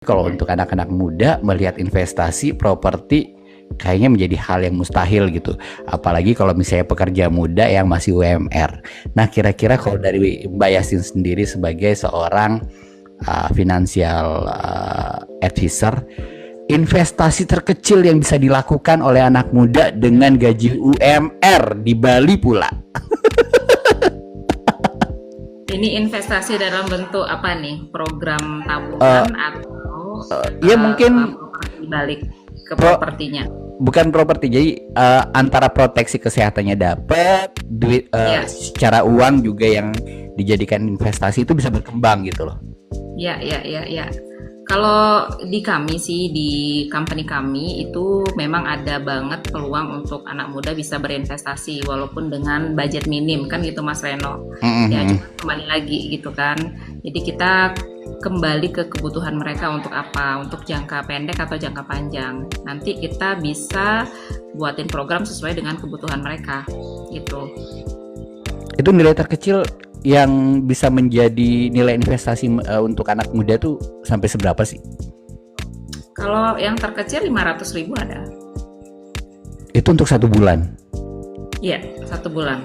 Kalau Ya. untuk anak-anak muda melihat investasi properti kayaknya menjadi hal yang mustahil gitu. Apalagi kalau misalnya pekerja muda yang masih UMR. Nah, kira-kira kalau dari Mbak Yasin sendiri sebagai seorang financial advisor, investasi terkecil yang bisa dilakukan oleh anak muda dengan gaji UMR di Bali pula. Ini investasi dalam bentuk apa nih? Program Uh, tabungan atau ya mungkin properti balik ke pro, propertinya? bukan properti, jadi antara proteksi kesehatannya dapat, duit Ya, secara uang juga yang dijadikan investasi itu bisa berkembang gitu loh. ya, ya, ya, ya. Kalau di kami sih, di company kami itu memang ada banget peluang untuk anak muda bisa berinvestasi walaupun dengan budget minim kan gitu Mas Reno. Ya cuma kembali lagi gitu kan. Jadi kita kembali ke kebutuhan mereka untuk apa? Untuk jangka pendek atau jangka panjang. Nanti kita bisa buatin program sesuai dengan kebutuhan mereka gitu. Itu nilai terkecil yang bisa menjadi nilai investasi untuk anak muda tuh sampai seberapa sih? Kalau yang terkecil 500.000 ada. Itu untuk 1 bulan. Iya, 1 bulan.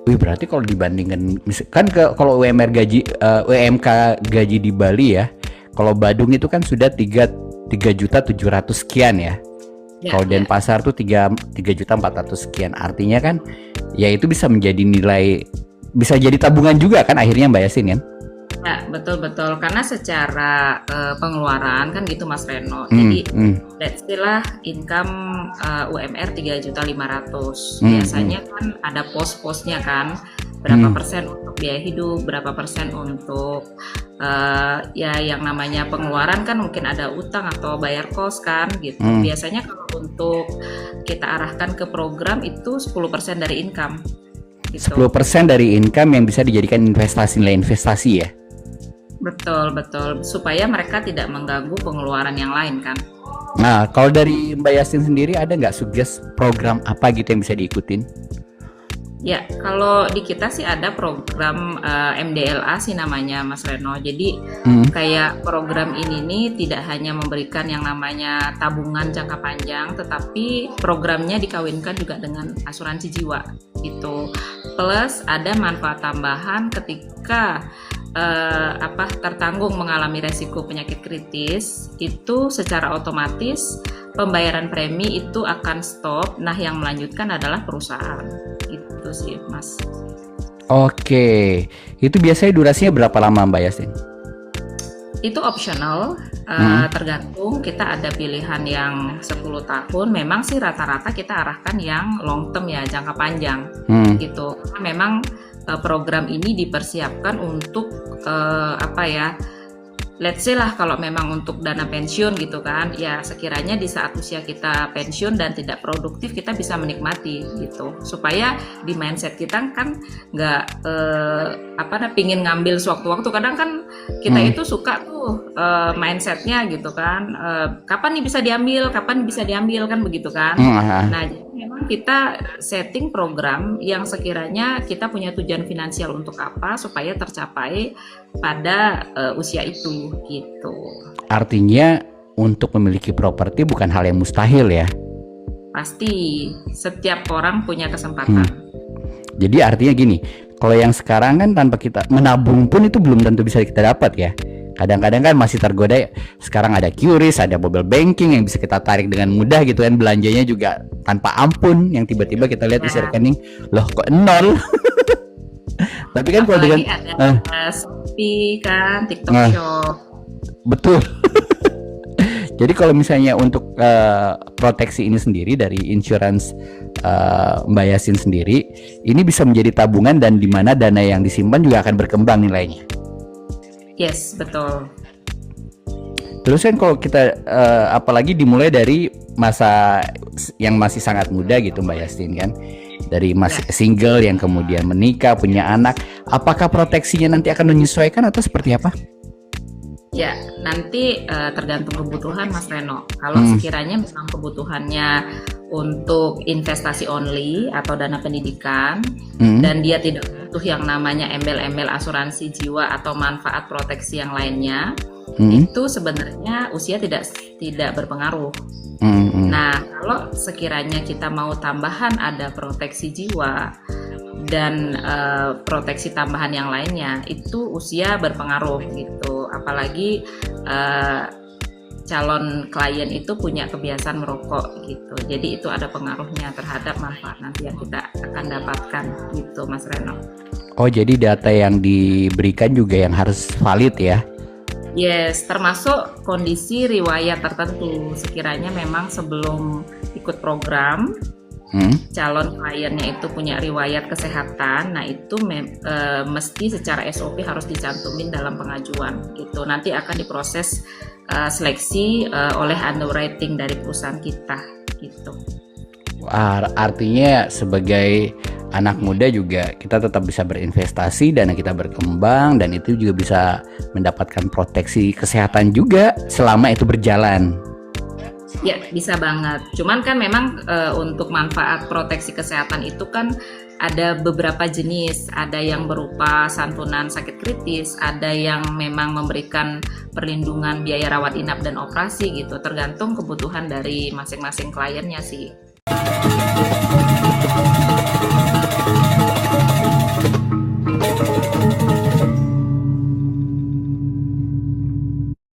Wih, berarti kalau dibandingkan kan kalau UMK gaji di Bali ya, kalau Badung itu kan sudah 3.700.000 sekian ya. Ya, Kalau ya. Denpasar tuh 3.400.000 sekian. Artinya kan ya itu bisa menjadi nilai, bisa jadi tabungan juga kan akhirnya Mbak Yasin kan? Ya, betul-betul. Karena secara pengeluaran kan gitu Mas Reno. Jadi, let's say lah income UMR 3.500.000. Biasanya kan ada pos-posnya kan. Berapa persen untuk biaya hidup, berapa persen untuk ya yang namanya pengeluaran kan mungkin ada utang atau bayar kos kan gitu. Biasanya kalau untuk kita arahkan ke program itu 10% dari income. Gitu. 10% dari income yang bisa dijadikan investasi, nilai investasi ya? Betul, betul. Supaya mereka tidak mengganggu pengeluaran yang lain kan. Nah, kalau dari Mbak Yasin sendiri ada nggak suggest program apa gitu yang bisa diikutin? Ya, kalau di kita sih ada program MDLA sih namanya Mas Reno. Jadi kayak program ini nih tidak hanya memberikan yang namanya tabungan jangka panjang, tetapi programnya dikawinkan juga dengan asuransi jiwa gitu. Plus ada manfaat tambahan ketika tertanggung mengalami resiko penyakit kritis, itu secara otomatis pembayaran premi itu akan stop. Nah, yang melanjutkan adalah perusahaan. Itu sih, Mas. Oke, itu biasanya durasinya berapa lama Mbak Yasin? Itu optional, tergantung. Kita ada pilihan yang 10 tahun. Memang sih rata-rata kita arahkan yang long term ya, jangka panjang gitu. Karena memang program ini dipersiapkan untuk let's say lah kalau memang untuk dana pensiun gitu kan, ya sekiranya di saat usia kita pensiun dan tidak produktif kita bisa menikmati gitu, supaya di mindset kita kan nggak pingin ngambil sewaktu-waktu. Kadang kan kita itu suka tuh mindsetnya gitu kan, kapan nih bisa diambil, kan begitu kan. Nah, jadi memang kita setting program yang sekiranya kita punya tujuan finansial untuk apa supaya tercapai pada usia itu gitu. Artinya untuk memiliki properti bukan hal yang mustahil ya? Pasti setiap orang punya kesempatan. Jadi artinya gini, kalau yang sekarang kan tanpa kita menabung pun itu belum tentu bisa kita dapat ya. Kadang-kadang kan masih tergoda. Sekarang ada QRIS, ada mobile banking yang bisa kita tarik dengan mudah gitu kan, belanjanya juga tanpa ampun, yang tiba-tiba kita lihat isi rekening, loh kok nol. Tapi kan kalau dengan ada Shopee kan, TikTok Shop. Betul. Jadi kalau misalnya untuk proteksi ini sendiri dari insurance Mbak Yasin sendiri, ini bisa menjadi tabungan dan di mana dana yang disimpan juga akan berkembang nilainya. Yes, betul. Terus kan kalau kita apalagi dimulai dari masa yang masih sangat muda gitu Mbak Yasin kan, dari masih single yang kemudian menikah, punya anak, apakah proteksinya nanti akan menyesuaikan atau seperti apa? Ya, nanti tergantung kebutuhan Mas Reno. Kalau sekiranya memang kebutuhannya untuk investasi only atau dana pendidikan, dan dia tidak butuh yang namanya embel-embel asuransi jiwa atau manfaat proteksi yang lainnya, itu sebenarnya usia tidak berpengaruh. Nah, kalau sekiranya kita mau tambahan ada proteksi jiwa dan proteksi tambahan yang lainnya, itu usia berpengaruh gitu. Apalagi calon klien itu punya kebiasaan merokok gitu. Jadi itu ada pengaruhnya terhadap manfaat nanti yang kita akan dapatkan gitu, Mas Reno. Oh, jadi data yang diberikan juga yang harus valid ya? Yes, termasuk kondisi riwayat tertentu. Sekiranya memang sebelum ikut program, calon kliennya itu punya riwayat kesehatan, nah itu mesti secara SOP harus dicantumin dalam pengajuan gitu. Nanti akan diproses seleksi oleh underwriting dari perusahaan kita gitu. Artinya sebagai anak muda juga kita tetap bisa berinvestasi, dana kita berkembang, dan itu juga bisa mendapatkan proteksi kesehatan juga selama itu berjalan. Ya, bisa banget. Cuman kan memang untuk manfaat proteksi kesehatan itu kan ada beberapa jenis. Ada yang berupa santunan sakit kritis, ada yang memang memberikan perlindungan biaya rawat inap dan operasi gitu. Tergantung kebutuhan dari masing-masing kliennya sih.